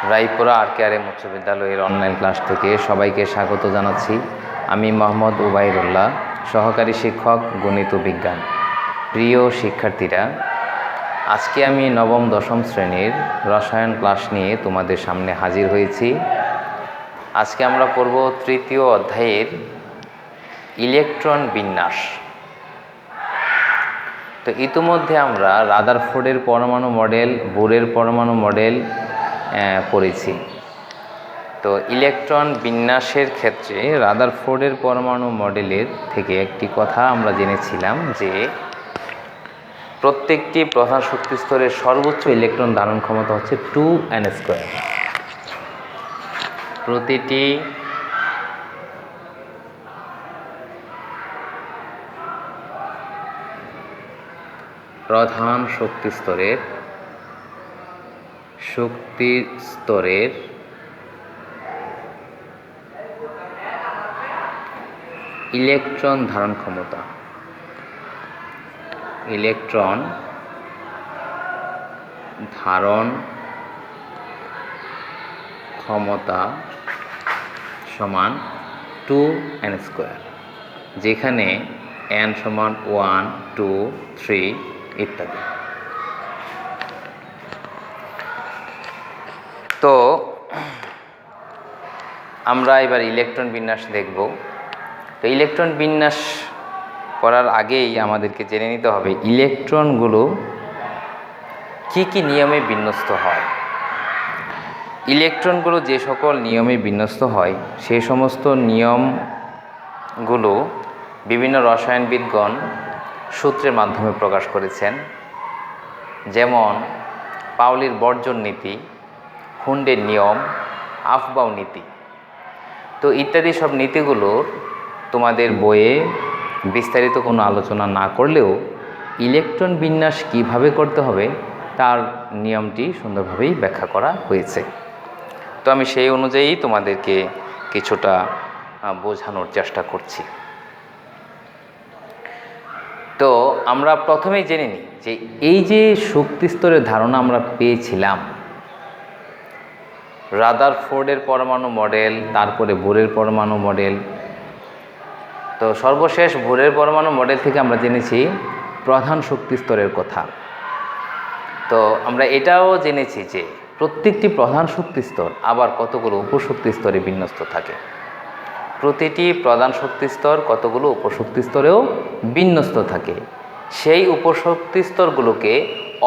Raipura RKRM উচ্চ বিদ্যালয়ের online class থেকে সবাইকে স্বাগত জানাচ্ছি। আমি মোহাম্মদ উবাইদুল্লাহ, সহকারী শিক্ষক, গণিত ও বিজ্ঞান। প্রিয় শিক্ষার্থীরা, আজকে আমি নবম দশম শ্রেণীর রসায়ন ক্লাস নিয়ে তোমাদের সামনে হাজির হয়েছি। আজকে আমরা পড়ব তৃতীয় অধ্যায়ের ইলেকট্রন বিন্যাস। তো ইতিমধ্যে আমরা রাদারফোর্ডের পরমাণু মডেল, বোরের পরমাণু মডেল পড়েছি। তো ইলেকট্রন বিন্যাসের ক্ষেত্রে রাদারফোর্ডের পরমাণু মডেলের থেকে একটি কথা আমরা জেনেছিলাম যে প্রত্যেকটি প্রধান শক্তি স্তরের সর্বোচ্চ ইলেকট্রন ধারণ ক্ষমতা হচ্ছে 2n²। প্রতিটি প্রধান শক্তি স্তরের ইলেকট্রন ধারণ ক্ষমতা সমান 2n², যেখানে n সমান 1, 2, 3 ইত্যাদি। তো আমরা এবার ইলেকট্রন বিন্যাস দেখব। তো ইলেকট্রন বিন্যাস করার আগেই আমাদেরকে জেনে নিতে হবে ইলেকট্রনগুলো কি কি নিয়মে বিন্যস্ত হয়। ইলেকট্রনগুলো যে সকল নিয়মে বিন্যস্ত হয় সেই সমস্ত নিয়মগুলো বিভিন্ন রসায়নবিদগণ সূত্রের মাধ্যমে প্রকাশ করেছেন, যেমন পাউলির বর্জন নীতি, হুন্ডের নিয়ম, আফবাউ নীতি। তো ইত্যাদি সব নীতিগুলোর তোমাদের বইয়ে বিস্তারিত কোনো আলোচনা না করলেও ইলেকট্রন বিন্যাস কিভাবে করতে হবে তার নিয়মটি সুন্দরভাবেই ব্যাখ্যা করা হয়েছে। তো আমি সেই অনুযায়ী তোমাদেরকে কিছুটা বোঝানোর চেষ্টা করছি। তো আমরা প্রথমেই জেনে নিই যে এই যে শক্তি স্তরের ধারণা আমরা পেয়েছিলাম রাদারফোর্ডের পরমাণু মডেল, তারপরে বোরের পরমাণু মডেল। তো সর্বশেষ বোরের পরমাণু মডেল থেকে আমরা জেনেছি প্রধান শক্তি স্তরের কথা। তো আমরা এটাও জেনেছি যে প্রত্যেকটি প্রধান শক্তি স্তর আবার কতগুলো উপশক্তি স্তরে বিন্যস্ত থাকে। প্রতিটি প্রধান শক্তি স্তর কতগুলো উপশক্তি স্তরেও বিন্যস্ত থাকে। সেই উপশক্তি স্তরগুলোকে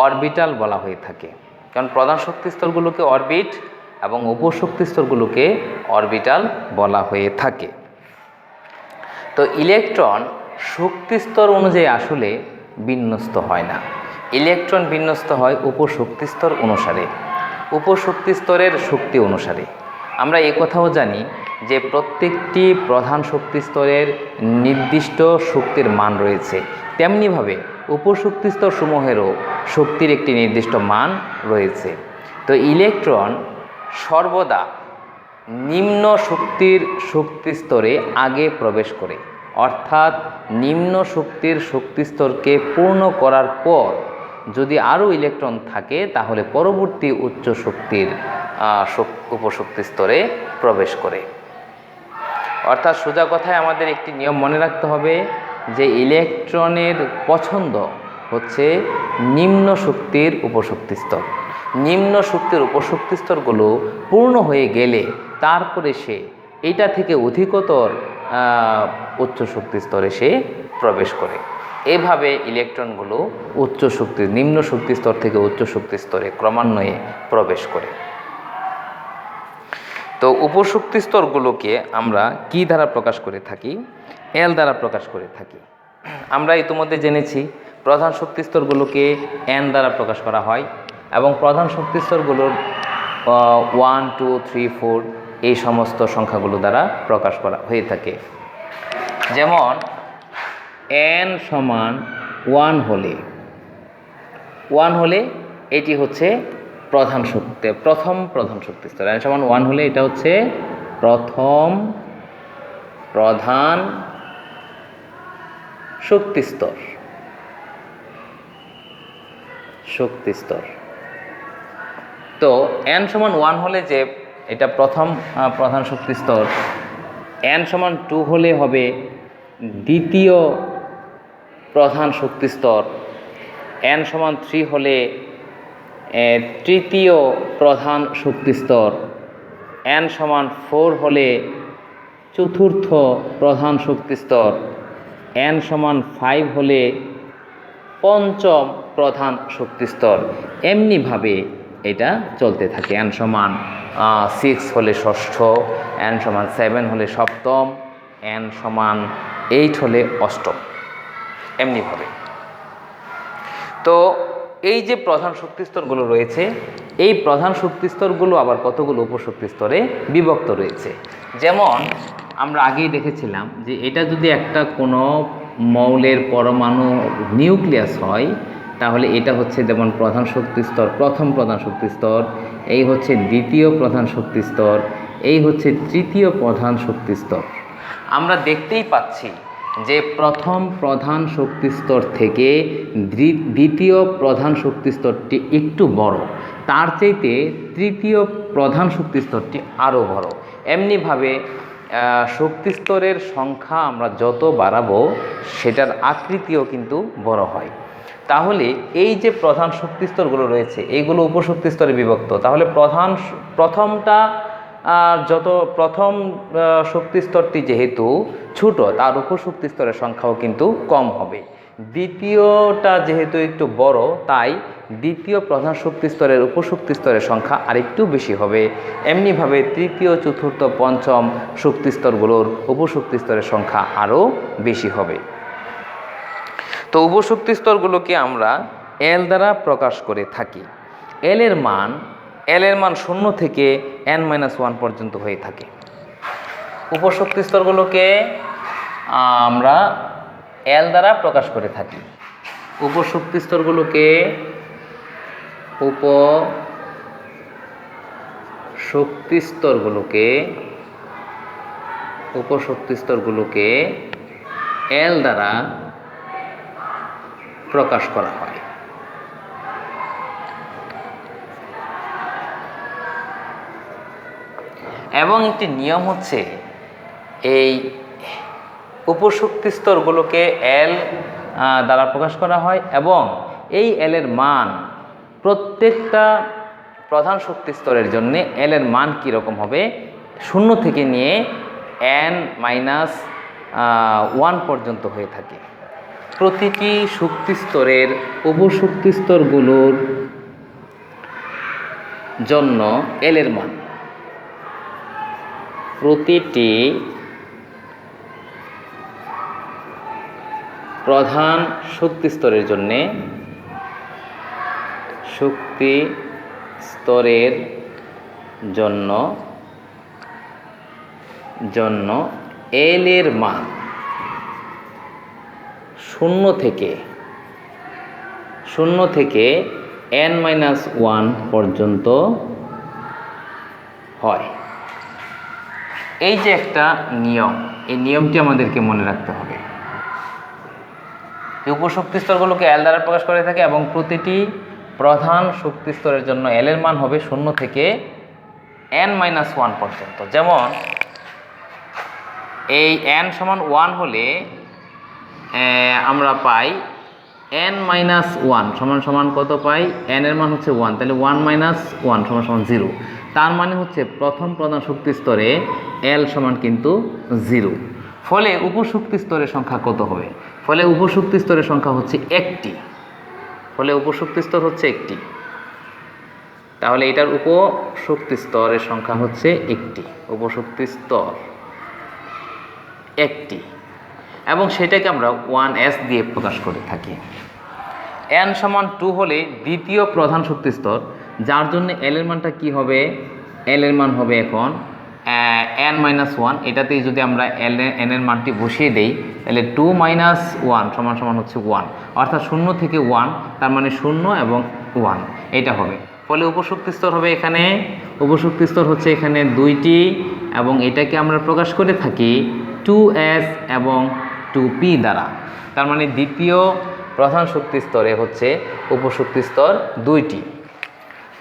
অরবিটাল বলা হয়ে থাকে, কারণ প্রধান শক্তি স্তরগুলোকে অরবিট এবং উপশক্তি স্তরগুলোকে অরবিটাল বলা হয়ে থাকে। তো ইলেকট্রন শক্তি স্তর অনুযায়ী আসলে বিন্যস্ত হয় না, ইলেকট্রন বিন্যস্ত হয় উপশক্তি স্তর অনুসারে, উপশক্তি স্তরের শক্তি অনুসারে। আমরা এ কথাও জানি যে প্রত্যেকটি প্রধান শক্তি স্তরের নির্দিষ্ট শক্তির মান রয়েছে, তেমনিভাবে উপশক্তি স্তর সমূহেরও শক্তির একটি নির্দিষ্ট মান রয়েছে। তো ইলেকট্রন সর্বদা নিম্ন শক্তির শক্তি স্তরে আগে প্রবেশ করে, অর্থাৎ নিম্ন শক্তির শক্তি স্তরকে পূর্ণ করার পর যদি আরও ইলেকট্রন থাকে তাহলে পরবর্তী উচ্চ শক্তির উপশক্তি স্তরে প্রবেশ করে। অর্থাৎ সোজা কথায় আমাদের একটি নিয়ম মনে রাখতে হবে যে ইলেকট্রনের পছন্দ হচ্ছে নিম্ন শক্তির উপশক্তি স্তর। নিম্ন শক্তির উপশক্তি স্তরগুলো পূর্ণ হয়ে গেলে তারপরে সে এইটা থেকে অধিকতর উচ্চ শক্তি স্তরে সে প্রবেশ করে। এভাবে ইলেকট্রনগুলো উচ্চ শক্তির নিম্ন শক্তি স্তর থেকে উচ্চ শক্তি স্তরে ক্রমান্বয়ে প্রবেশ করে। তো উপশক্তি স্তরগুলোকে আমরা কি দ্বারা প্রকাশ করে থাকি? এল দ্বারা প্রকাশ করে থাকি। আমরা ইতিমধ্যে জেনেছি প্রধান শক্তি স্তরগুলোকে এন দ্বারা প্রকাশ করা হয় এবং প্রধান শক্তি স্তরগুলোর 1, 2, 3, 4 এই সমস্ত সংখ্যাগুলো দ্বারা প্রকাশ করা হয়ে থাকে। যেমন n সমান 1 হলে এটি হচ্ছে প্রধান শক্তি স্তর। n সমান 1 হলে এটা হচ্ছে প্রথম প্রধান শক্তি স্তর। তো তো n সমান 1 হলে যে এটা প্রথম প্রধান শক্তি স্তর, n সমান 2 হলে হবে দ্বিতীয় প্রধান শক্তি স্তর, n সমান 3 হলে তৃতীয় প্রধান শক্তি স্তর, n সমান 4 হলে চতুর্থ প্রধান শক্তি স্তর, n সমান 5 হলে পঞ্চম প্রধান শক্তি স্তর। এমনিভাবে এটা চলতে থাকে। n সমান 6 হলে ষষ্ঠ, n সমান 7 হলে সপ্তম, n সমান 8 হলে অষ্টম, এমনিভাবে। তো এই যে প্রধান শক্তিস্তরগুলো রয়েছে, এই প্রধান শক্তিস্তরগুলো আবার কতগুলো উপশক্তি স্তরে বিভক্ত রয়েছে। যেমন আমরা আগেই দেখেছিলাম যে এটা যদি একটা কোনো মৌলের পরমাণু নিউক্লিয়াস হয়, তাহলে এটা হচ্ছে যেমন প্রধান শক্তি স্তর, প্রথম প্রধান শক্তি স্তর, এই হচ্ছে দ্বিতীয় প্রধান শক্তি স্তর, এই হচ্ছে তৃতীয় প্রধান শক্তি স্তর। আমরা দেখতেই পাচ্ছি যে প্রথম প্রধান শক্তি স্তর থেকে দ্বিতীয় প্রধান শক্তি স্তরটি একটু বড়, তার চাইতে তৃতীয় প্রধান শক্তি স্তরটি আরও বড়। এমনিভাবে শক্তি স্তরের সংখ্যা আমরা যত বাড়াবো সেটার আকৃতিও কিন্তু বড় হয়। তাহলে এই যে প্রধান শক্তি স্তরগুলো রয়েছে এইগুলো উপশক্তি স্তরে বিভক্ত। তাহলে প্রথমটা যত প্রথম শক্তি স্তরটি যেহেতু ছোট, তার উপশক্তি স্তরের সংখ্যাও কিন্তু কম হবে। দ্বিতীয়টা যেহেতু একটু বড়, তাই দ্বিতীয় প্রধান শক্তি স্তরের উপশক্তি স্তরের সংখ্যা আরেকটু বেশি হবে। এমনিভাবে তৃতীয়, চতুর্থ, পঞ্চম শক্তি স্তরগুলোর উপশক্তি স্তরের সংখ্যা আরও বেশি হবে। তো উপশক্তি স্তরগুলোকে আমরা এল দ্বারা প্রকাশ করে থাকি। এল এর মান 0 থেকে n-1 পর্যন্ত হয়ে থাকে। উপশক্তি স্তরগুলোকে আমরা এল দ্বারা প্রকাশ করে থাকি। উপশক্তি স্তরগুলোকে এল দ্বারা প্রকাশ করা হয়। এবং একটি নিয়ম হচ্ছে এই উপশক্তি স্তরগুলোকে এল দ্বারা প্রকাশ করা হয় এবং এই এল এর মান প্রত্যেকটা প্রধান শক্তি স্তরের জন্য এল এর মান কীরকম হবে 0 থেকে নিয়ে n-1 পর্যন্ত হয়ে থাকে। প্রতিটি শক্তি স্তরের উপশক্তি স্তরগুলোর জন্য এল এর মান প্রতিটি প্রধান শক্তি স্তরের জন্য এল এর মান 0 থেকে n-1 পর্যন্ত হয়। এই যে একটা নিয়ম, এই নিয়মটি আমাদেরকে মনে রাখতে হবে। উপশক্তি স্তরগুলোকে এল দ্বারা প্রকাশ করে থাকে এবং প্রতিটি প্রধান শক্তি স্তরের জন্য এল এর মান হবে 0 থেকে n-1 পর্যন্ত। যেমন এই n সমান 1 হলে আমরা পাই n-1 সমান কত পাই? n এর মান হচ্ছে 1, তাহলে 1-1 সমান 0। তার মানে হচ্ছে প্রথম প্রধান শক্তি স্তরে এল সমান কিন্তু 0। ফলে উপশক্তি স্তরের সংখ্যা কত হবে? ফলে উপশক্তি স্তরের সংখ্যা হচ্ছে একটি। তাহলে এটার উপশক্তি স্তরের সংখ্যা হচ্ছে একটি। উপশক্তি স্তর একটি, এবং সেটাকে আমরা 1s দিয়ে প্রকাশ করে থাকি। n সমান 2 হলে দ্বিতীয় প্রধান শক্তি স্তর, যার জন্য এল এর মানটা কি হবে? এল এর মান হবে এখন n-1। এটাতেই যদি আমরা n এর মানটি বসিয়ে দেই, তাহলে 2-1 সমান হচ্ছে 1, অর্থাৎ 0 থেকে 1, তার মানে 0 এবং 1 এটা হবে। ফলে উপশক্তি স্তর হবে এখানে, উপশক্তি স্তর হচ্ছে এখানে 2টি, এবং এটাকে আমরা প্রকাশ করে থাকি 2s এবং 2p দ্বারা। তার মানে দ্বিতীয় প্রধান শক্তি স্তরে হচ্ছে উপশক্তি স্তর 2টি।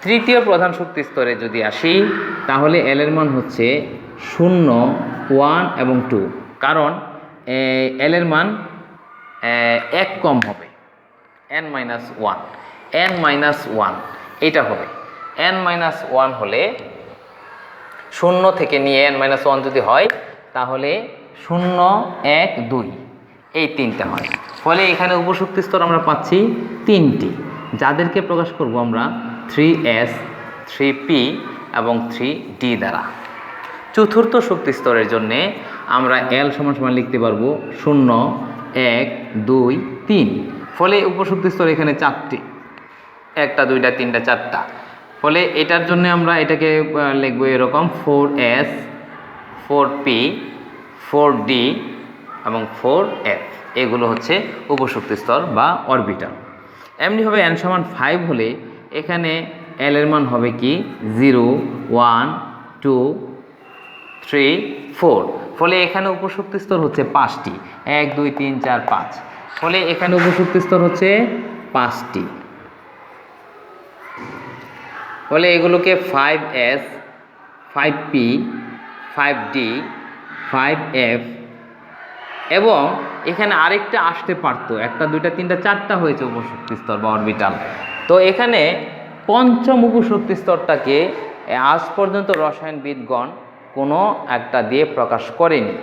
তৃতীয় প্রধান শক্তি স্তরে যদি আসি তাহলে এল এর মান হচ্ছে 0, 1 এবং 2, কারণ এল এর মান 1 কম হবে, n-1, n-1 এটা হবে। n-1 হলে 0 থেকে নিয়ে n-1 যদি হয় তাহলে 0, 1, 2 এই তিনটা হয়। ফলে এখানে উপশক্তি স্তর আমরা পাচ্ছি তিনটি, যাদেরকে প্রকাশ করব আমরা 3s, 3p এবং 3d দ্বারা। চতুর্থ শক্তি স্তরের জন্যে আমরা l = লিখতে পারবো 0, 1, 2, 3। ফলে উপশক্তি স্তর এখানে 4টি, 1টা 2টা 3টা 4টা। ফলে এটার জন্য আমরা এটাকে লিখবো এরকম 4s, 4p, 4d এবং 4f। এগুলো হচ্ছে উপশক্তি স্তর বা অরবিটাল। এমনিভাবে n = 5 হলে এখানে l এর মান হবে কি 0, 1, 2, 3, 4। ফলে এখানে উপশক্তি স্তর হচ্ছে 5টি, 1, 2, 3, 4, 5। ফলে এখানে উপশক্তি স্তর হচ্ছে 5টি। ফলে এগুলোকে 5s, 5p, 5d, 5f এবং এখানে আরেকটা আসতে পারতো, 1টা 2টা 3টা 4টা হয়েছে উপশক্তি স্তর বা অরবিটাল। তো এখানে পঞ্চম উপশক্তি স্তরটাকে আজ পর্যন্ত রসায়নবিদগণ কোনো একটা দিয়ে প্রকাশ করেনি।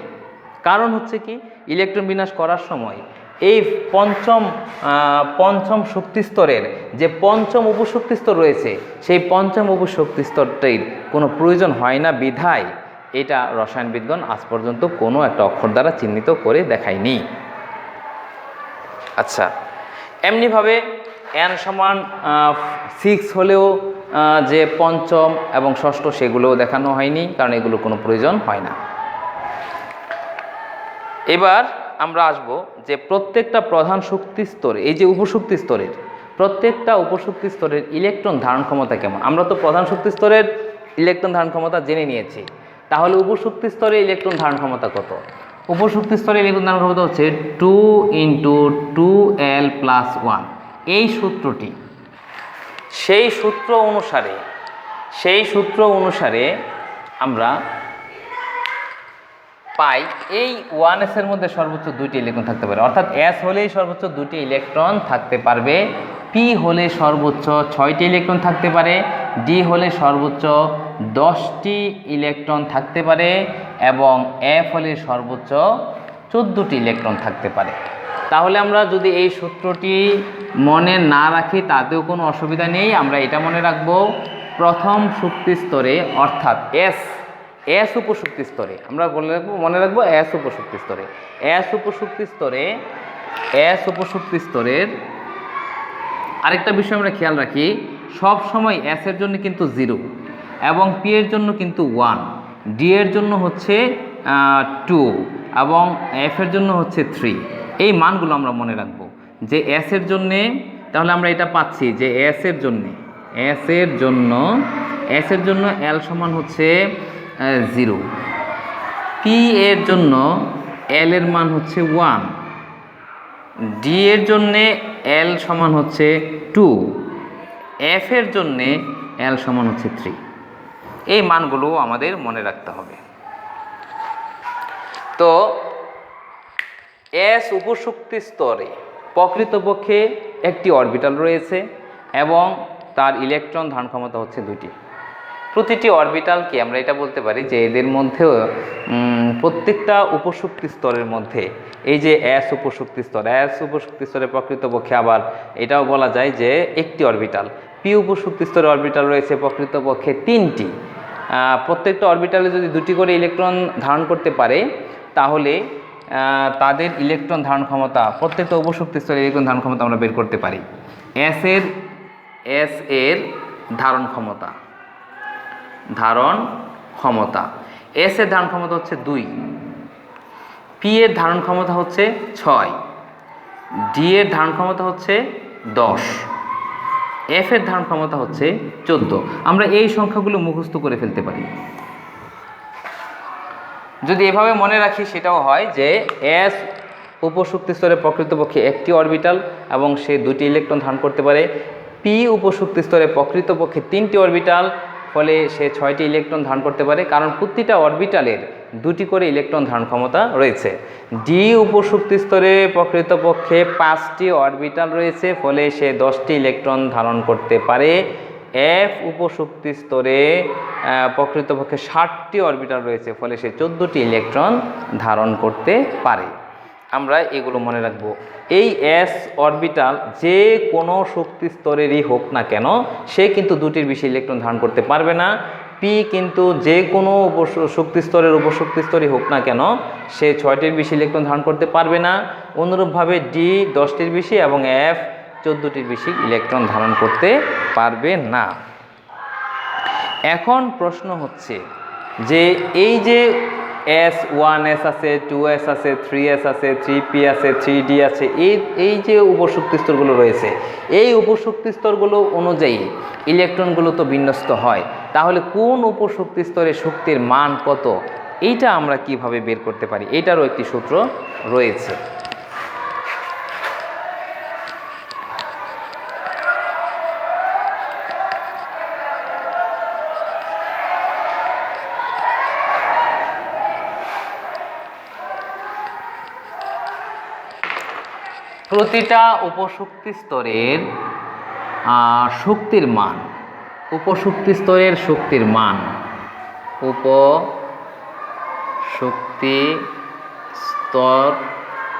কারণ হচ্ছে কি, ইলেকট্রন বিন্যাস করার সময় এই পঞ্চম শক্তি স্তরের যে পঞ্চম উপশক্তি স্তর রয়েছে সেই পঞ্চম উপশক্তি স্তরটির কোনো প্রয়োজন হয় না বিধায় এটা রসায়নবিদগণ আজ পর্যন্ত কোনো একটা অক্ষর দ্বারা চিহ্নিত করে দেখায়নি। আচ্ছা, এমনিভাবে n = 6 হলেও যে পঞ্চম এবং ষষ্ঠ সেগুলোও দেখানো হয়নি, কারণ এগুলো কোনো প্রয়োজন হয় না। এবার আমরা আসব যে প্রত্যেকটা প্রধান শক্তি স্তরে, এই যে উপশক্তি স্তরের প্রত্যেকটা উপশক্তি স্তরের ইলেকট্রন ধারণ ক্ষমতা কেমন। আমরা তো প্রধান শক্তি স্তরের ইলেকট্রন ধারণ ক্ষমতা জেনে নিয়েছি, তাহলে উপশক্তি স্তরে ইলেকট্রন ধারণ ক্ষমতা কত? উপশক্তি স্তরে ইলেকট্রন ধারণ ক্ষমতা হচ্ছে 2 × 2l + 1। এই সূত্রটি, সেই সূত্র অনুসারে আমরা পাই এই 1s এর মধ্যে সর্বোচ্চ 2টি ইলেকট্রন থাকতে পারে, অর্থাৎ s হলেই সর্বোচ্চ 2টি ইলেকট্রন থাকতে পারবে, p হলে সর্বোচ্চ 6টি ইলেকট্রন থাকতে পারে, d হলে সর্বোচ্চ 10টি ইলেকট্রন থাকতে পারে এবং f হলে সর্বোচ্চ 14টি ইলেকট্রন থাকতে পারে। তাহলে আমরা যদি এই সূত্রটি মনে না রাখি তাতেও কোনো অসুবিধা নেই। আমরা এটা মনে রাখবো, প্রথম শক্তি স্তরে অর্থাৎ s উপশক্তি স্তরে আমরা মনে রাখবো s উপশক্তি স্তরে, s উপশক্তি স্তরের আরেকটা বিষয় আমরা খেয়াল রাখি, সব সময় s এর জন্য কিন্তু 0 এবং p এর জন্য কিন্তু 1, d এর জন্য হচ্ছে 2 এবং f এর জন্য হচ্ছে 3। এই মানগুলো আমরা মনে রাখবো যে s এর জন্যে, তাহলে আমরা এটা পাচ্ছি যে s এর জন্য l সমান হচ্ছে 0, p এর জন্য l এর মান হচ্ছে 1, d এর জন্যে l সমান হচ্ছে 2, f এর জন্যে l সমান হচ্ছে 3। এই মানগুলো আমাদের মনে রাখতে হবে। তো s উপশক্তি স্তরে প্রকৃতপক্ষে একটি অরবিটাল রয়েছে এবং তার ইলেকট্রন ধারণ ক্ষমতা হচ্ছে 2টি। প্রতিটি অরবিটালকে আমরা এটা বলতে পারি যে এদের মধ্যেও প্রত্যেকটা উপশক্তি স্তরের মধ্যে এই যে s উপশক্তি স্তরে প্রকৃতপক্ষে আবার এটাও বলা যায় যে একটি অরবিটাল। p উপশক্তি স্তরে অরবিটাল রয়েছে প্রকৃতপক্ষে 3টি। প্রত্যেকটা অরবিটালে যদি 2টি করে ইলেকট্রন ধারণ করতে পারে তাহলে তাদের ইলেকট্রন ধারণ ক্ষমতা, প্রত্যেকটা উপশক্তি স্তরে ইলেকট্রন ধারণ ক্ষমতা আমরা বের করতে পারি। s এর ধারণ ক্ষমতা s এর ধারণ ক্ষমতা হচ্ছে 2, p এর ধারণ ক্ষমতা হচ্ছে 6, d এর ধারণ ক্ষমতা হচ্ছে 10, f এর ধারণ ক্ষমতা হচ্ছে 14। আমরা এই সংখ্যাগুলো মুখস্থ করে ফেলতে পারি। যদি এভাবে মনে রাখি সেটাও হয় যে s উপশক্তি স্তরে প্রকৃতপক্ষে একটি অরবিটাল এবং সে 2টি ইলেকট্রন ধারণ করতে পারে, p পি উপশক্তি স্তরে প্রকৃতপক্ষে 3টি অরবিটাল, ফলে সে 6টি ইলেকট্রন ধারণ করতে পারে, কারণ প্রতিটা অরবিটালের 2টি করে ইলেকট্রন ধারণ ক্ষমতা রয়েছে। ডি উপশক্তি স্তরে প্রকৃতপক্ষে 5টি অরবিটাল রয়েছে, ফলে সে 10টি ইলেকট্রন ধারণ করতে পারে। এফ উপশক্তি স্তরে প্রকৃতপক্ষে 60টি অরবিটাল রয়েছে, ফলে সে 14টি ইলেকট্রন ধারণ করতে পারে। আমরা এগুলো মনে রাখব। এই এস অরবিটাল যে কোনো শক্তি স্তরেরই হোক না কেন, সে কিন্তু 2টির বেশি ইলেকট্রন ধারণ করতে পারবে না। পি কিন্তু যে কোনো শক্তি স্তরের উপশক্তি স্তরই হোক না কেন, সে 6টির বেশি ইলেকট্রন ধারণ করতে পারবে না। অনুরূপভাবে ডি 10টির বেশি এবং এফ 14টির বেশি ইলেকট্রন ধারণ করতে পারবে না। এখন প্রশ্ন হচ্ছে যে এই যে S1S আছে, 2S আছে, 3S আছে, 3P আছে, 3D আছে, এই যে উপশক্তি স্তরগুলো রয়েছে, এই উপশক্তি স্তরগুলো অনুযায়ী ইলেকট্রনগুলো তো বিন্যস্ত হয়। তাহলে কোন উপশক্তি স্তরে শক্তির মান কত, এইটা আমরা কিভাবে বের করতে পারি? এটারও একটি সূত্র রয়েছে। প্রতিটা উপশক্তি স্তরের শক্তির মান, উপশক্তি স্তরের শক্তির মান, উপশক্তি স্তরগুলোর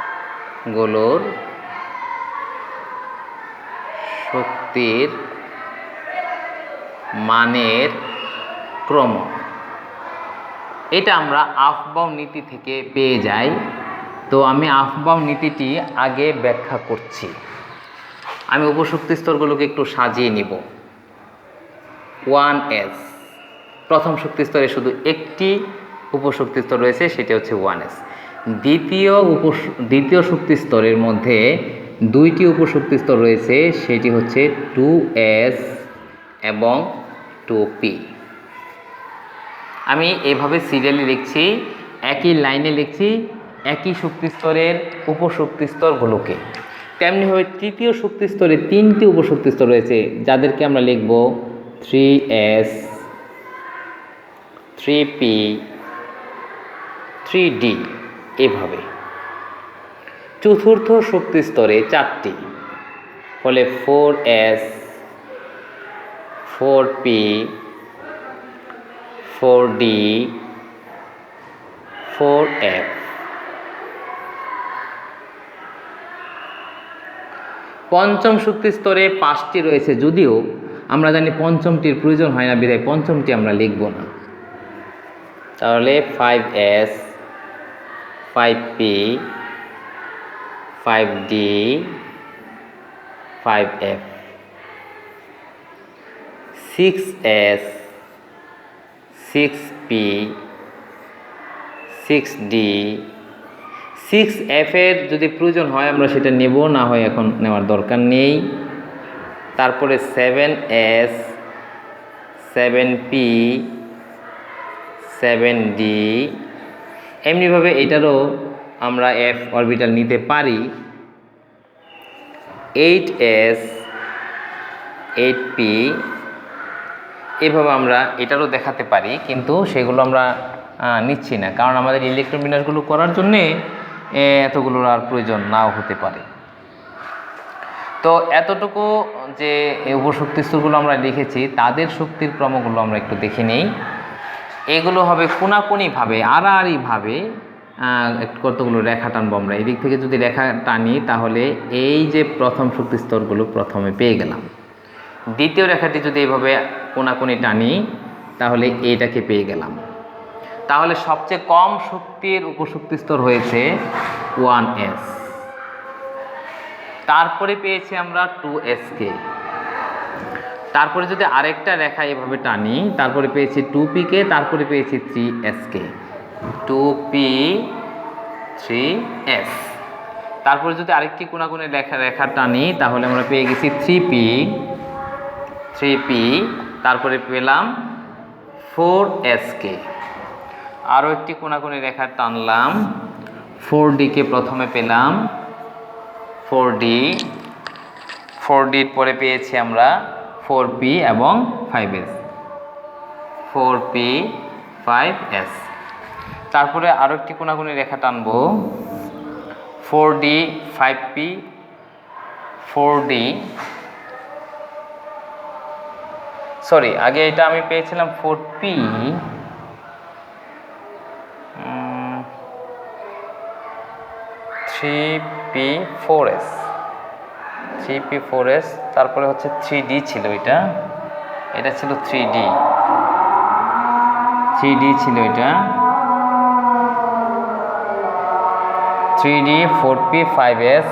শক্তির মানের ক্রম, এটা আমরা আফবাউ নীতি থেকে পেয়ে যাই। তো আমি আফবাউ নীতিটি আগে ব্যাখ্যা করছি। আমি উপশক্তি স্তরগুলোকে একটু সাজিয়ে নিব। 1S, প্রথম শক্তি স্তরে শুধু একটি উপশক্তি স্তর রয়েছে, সেটি হচ্ছে 1S। দ্বিতীয় শক্তি স্তরের মধ্যে 2টি উপশক্তি স্তর রয়েছে, সেটি হচ্ছে 2S এবং 2P। আমি এভাবে সিরিয়ালি লিখছি, একই লাইনে লিখছি একই শক্তি স্তরের উপশক্তি স্তরগুলোকে। তেমনিভাবে তৃতীয় শক্তি স্তরে 3টি উপশক্তি স্তর রয়েছে, যাদেরকে আমরা লিখব 3S, 3P, 3D এভাবে। চতুর্থ শক্তি স্তরে 4টি, ফলে 4S, 4P, 4D, 4F। পঞ্চম শক্তি স্তরে 5টি রয়েছে, যদিও আমরা জানি পঞ্চমটির প্রয়োজন হয় না, বিধায় পঞ্চমটি আমরা লিখব না। তাহলে 5S, 5P, 5D, 5F। 6S, 6P, 6D, 6F এর যদি প্রয়োজন হয় আমরা সেটা নেব, না হয় এখন নেওয়ার দরকার নেই। তারপরে 7S, 7P, 7D, এমনিভাবে এটারও আমরা F অরবিটাল নিতে পারি। 8S, 8P, এভাবে আমরা এটারও দেখাতে পারি, কিন্তু সেগুলো আমরা নিচ্ছি না, কারণ আমাদের ইলেকট্রন বিন্যাসগুলো করার জন্যে এতগুলোর আর প্রয়োজন নাও হতে পারে। তো এতটুকু যে উপশক্তি স্তরগুলো আমরা লিখেছি, তাদের শক্তির ক্রমগুলো আমরা একটু দেখে নেই। এগুলো হবে কোনাকুনিভাবে, আড়াআড়িভাবে কতগুলো রেখা টানবো আমরা। এদিক থেকে যদি রেখা টানি, তাহলে এই যে প্রথম শক্তি স্তরগুলো প্রথমে পেয়ে গেলাম। দ্বিতীয় রেখাটি যদি এইভাবে কোনাকুনি টানি, তাহলে এইটাকে পেয়ে গেলাম। তাহলে সবচেয়ে কম শক্তির উপশক্তি স্তর হয়েছে 1S। তারপরে পেয়েছি আমরা 2S কে। তারপরে যদি আরেকটা রেখা এভাবে টানি, তারপরে পেয়েছি 2P কে, তারপরে পেয়েছি 3S কে। 2P, 3S। তারপরে যদি আরেকটি কোনাকুনি রেখা টানি, তাহলে আমরা পেয়ে গেছি 3P, তারপরে পেলাম 4S কে। আরও একটি কোনাকুনি রেখা টানলাম, 4D কে প্রথমে পেলাম, 4D, 4D পরে পেয়েছি আমরা 4P এবং 5S, 4P 5S। তারপরে আরও একটি কোনাকুনি রেখা টানবো, 4D 5P 4D, সরি আগে এটা আমি পেয়েছিলাম 4P 3P 4S, 3P 4S, তারপরে হচ্ছে 3D ছিল, এটা ছিল 3D ছিল, এটা 3D 4P 5S।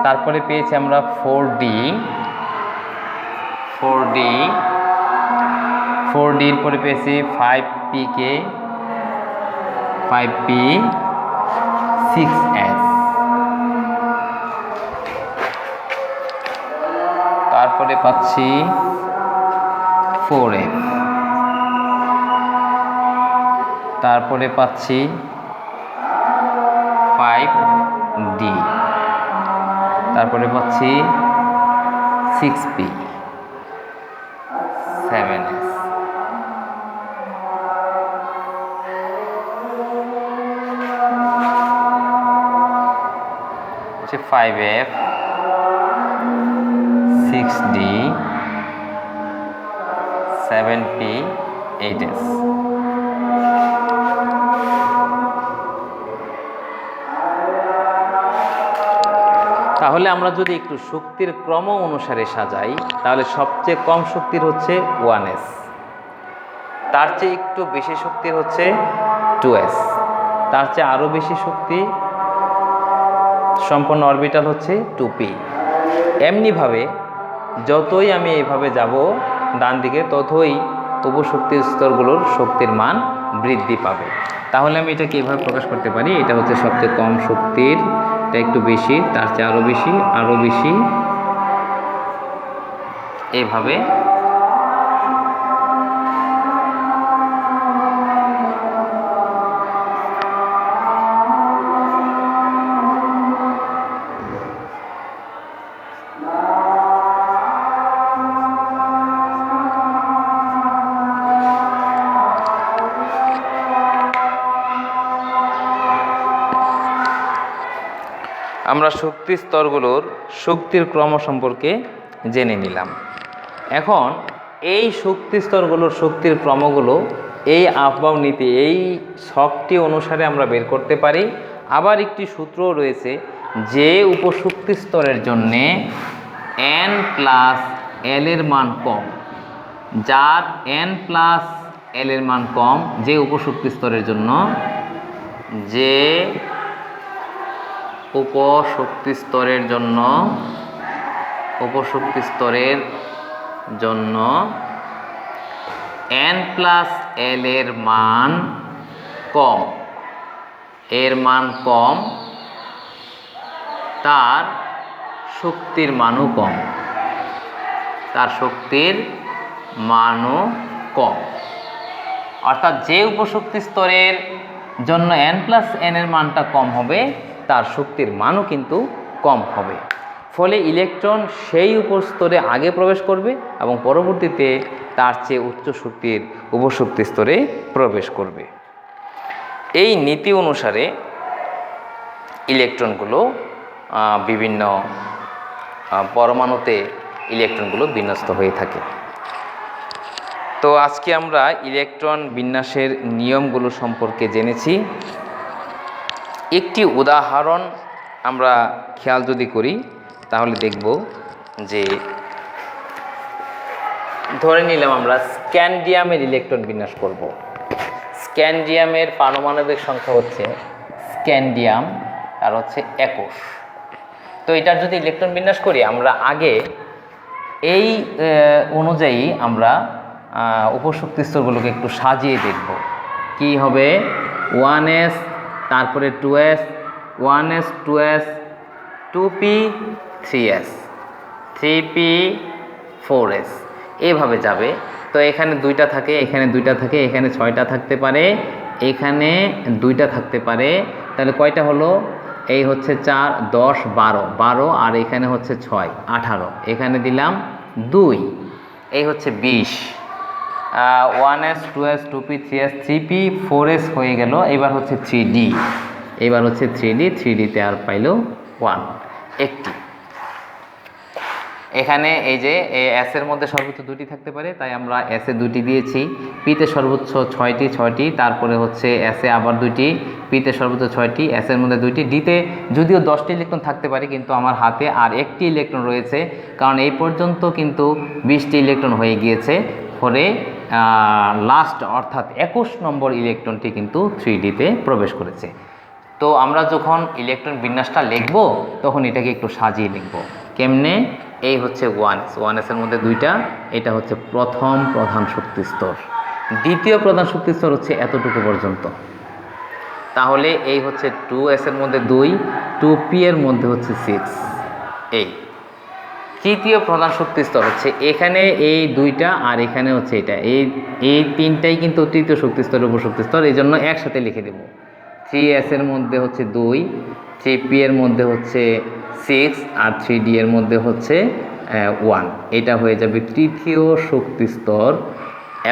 তারপরে পেয়েছি আমরা 4D এর পরে পেয়েছি 5P 6S। তারপরে পাচ্ছি 4F, তারপরে পাচ্ছি 5D, তারপরে পাচ্ছি 6P 7S। হচ্ছে 5F 6D 7P 8S। তাহলে আমরা যদি একটু শক্তির ক্রম অনুসারে সাজাই, তাহলে সবচেয়ে কম শক্তির হচ্ছে 1S, তার চেয়ে একটু বেশি শক্তির হচ্ছে 2S, তার চেয়ে আরও বেশি শক্তি সম্পন্ন অরবিটাল হচ্ছে 2P। এমনিভাবে যতই আমি এইভাবে যাব ডান দিকে, ততই উপশক্তির স্তরগুলোর শক্তির মান বৃদ্ধি পাবে। তাহলে আমি এটাকে এইভাবে প্রকাশ করতে পারি, এটা হচ্ছে সবচেয়ে কম শক্তির, এটা একটু বেশি, তার চেয়ে আরও বেশি, আরও বেশি, এইভাবে। আমরা শক্তি স্তরগুলোর শক্তির ক্রম সম্পর্কে জেনে নিলাম। এখন এই শক্তি স্তরগুলোর শক্তির ক্রমগুলো এই আফবাও নীতি, এই ছকটি অনুসারে আমরা বের করতে পারি। আবার একটি সূত্রও রয়েছে, যে উপশক্তি স্তরের জন্যে n+l এর মান কম, যার n+l এর মান কম, যে উপশক্তি স্তরের জন্য, যে উপশক্তি স্তরের জন্য n+l এর মান কম, তার শক্তির মানও কম, অর্থাৎ যে উপশক্তি স্তরের জন্য n+n এর মানটা কম হবে, তার শক্তির মানও কিন্তু কম হবে। ফলে ইলেকট্রন সেই উপস্তরে আগে প্রবেশ করবে এবং পরবর্তীতে তার চেয়ে উচ্চ শক্তির উপশক্তি স্তরে প্রবেশ করবে। এই নীতি অনুসারে ইলেকট্রনগুলো বিভিন্ন পরমাণুতে ইলেকট্রনগুলো বিন্যস্ত হয়ে থাকে। তো আজকে আমরা ইলেকট্রন বিন্যাসের নিয়মগুলো সম্পর্কে জেনেছি। একটি উদাহরণ আমরা খেয়াল যদি করি, তাহলে দেখব যে ধরে নিলাম আমরা স্ক্যান্ডিয়ামের ইলেকট্রন বিন্যাস করব। স্ক্যান্ডিয়ামের পারমাণবিক সংখ্যা হচ্ছে স্ক্যান্ডিয়াম, আর হচ্ছে 21। তো এটার যদি ইলেকট্রন বিন্যাস করি, আমরা আগে এই অনুযায়ী আমরা উপশক্তি স্তরগুলোকে একটু সাজিয়ে দেখব। কি হবে? 1s, তারপরে 2s, 1s 2s, 2p 3s, 3p 4s, এভাবে যাবে। তো এখানে 2টা থাকে, এখানে 2টা থাকে, এখানে 6টা থাকতে পারে, এখানে 2টা থাকতে পারে। তাহলে কয়টা হলো? এই হচ্ছে 4, 10, 12, 12 আর এখানে হচ্ছে 6, 18, এখানে দিলাম 2, এই হচ্ছে 20, 1s 2s 2p 3s 3p 4s হয়ে গেল। এবার হচ্ছে 3d, এবার হচ্ছে 3d তে আর পাইল 1 একটি। এখানে এই যে এস এর মধ্যে সর্বোচ্চ 2টি থাকতে পারে, তাই আমরা এস এ 2টি দিয়েছি। পিতে সর্বোচ্চ 6টি, তারপরে হচ্ছে এস এ আবার 2টি, পিতে সর্বোচ্চ 6টি, এস এর মধ্যে 2টি, ডিতে যদিও 10টি ইলেকট্রন থাকতে পারে, কিন্তু আমার হাতে আর একটি ইলেকট্রন রয়েছে, কারণ এই পর্যন্ত কিন্তু 20টি ইলেকট্রন হয়ে গিয়েছে। ফলে লাস্ট অর্থাৎ 21 নম্বর ইলেকট্রনটি কিন্তু 3ডিতে প্রবেশ করেছে। তো আমরা যখন ইলেকট্রন বিন্যাসটা লিখব তখন এটাকে একটু সাজিয়ে লিখব। কেমনে? এই হচ্ছে 1s এর মধ্যে 2টা, এটা হচ্ছে প্রথম প্রধান শক্তি স্তর, দ্বিতীয় প্রধান শক্তি স্তর হচ্ছে এতটুকু পর্যন্ত। তাহলে এই হচ্ছে 2s এর মধ্যে 2, 2p এর মধ্যে হচ্ছে 6। এই তৃতীয় প্রধান শক্তি স্তর হচ্ছে এখানে এই 2টা আর এখানে হচ্ছে এটা, এই 3টাই কিন্তু তৃতীয় শক্তি স্তরের উপর শক্তি স্তর, এই জন্য একসাথে লিখে দেব। 3s এর মধ্যে হচ্ছে 2, 3p এর মধ্যে হচ্ছে 6 আর 3d এর মধ্যে হচ্ছে 1, এটা হয়ে যাবে তৃতীয় শক্তি স্তর।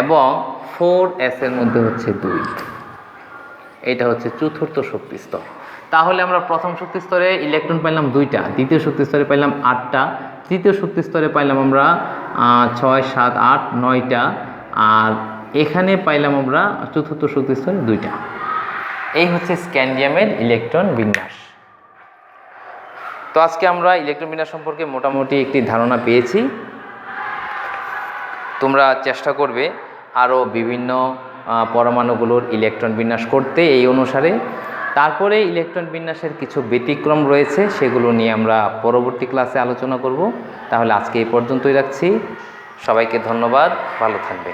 এবং 4s এর মধ্যে হচ্ছে 2, এটা হচ্ছে চতুর্থ শক্তি স্তর। তাহলে আমরা প্রথম শক্তি স্তরে ইলেকট্রন পাইলাম 2টা, দ্বিতীয় শক্তি স্তরে পাইলাম 8টা, তৃতীয় শক্তি স্তরে পাইলাম আমরা 6, 7, 8, 9টা, আর এখানে পাইলাম আমরা চতুর্থ শক্তি স্তরে 2টা। এই হচ্ছে স্ক্যান্ডিয়ামের ইলেকট্রন বিন্যাস। তো আজকে আমরা ইলেকট্রন বিন্যাস সম্পর্কে মোটামুটি একটি ধারণা পেয়েছি। তোমরা চেষ্টা করবে আরও বিভিন্ন পরমাণুগুলোর ইলেকট্রন বিন্যাস করতে এই অনুসারে। তারপরে ইলেকট্রন বিন্যাসের কিছু ব্যতিক্রম রয়েছে, সেগুলো নিয়ে আমরা পরবর্তী ক্লাসে আলোচনা করব। তাহলে আজকে এই পর্যন্তই রাখছি। সবাইকে ধন্যবাদ, ভালো থাকবে।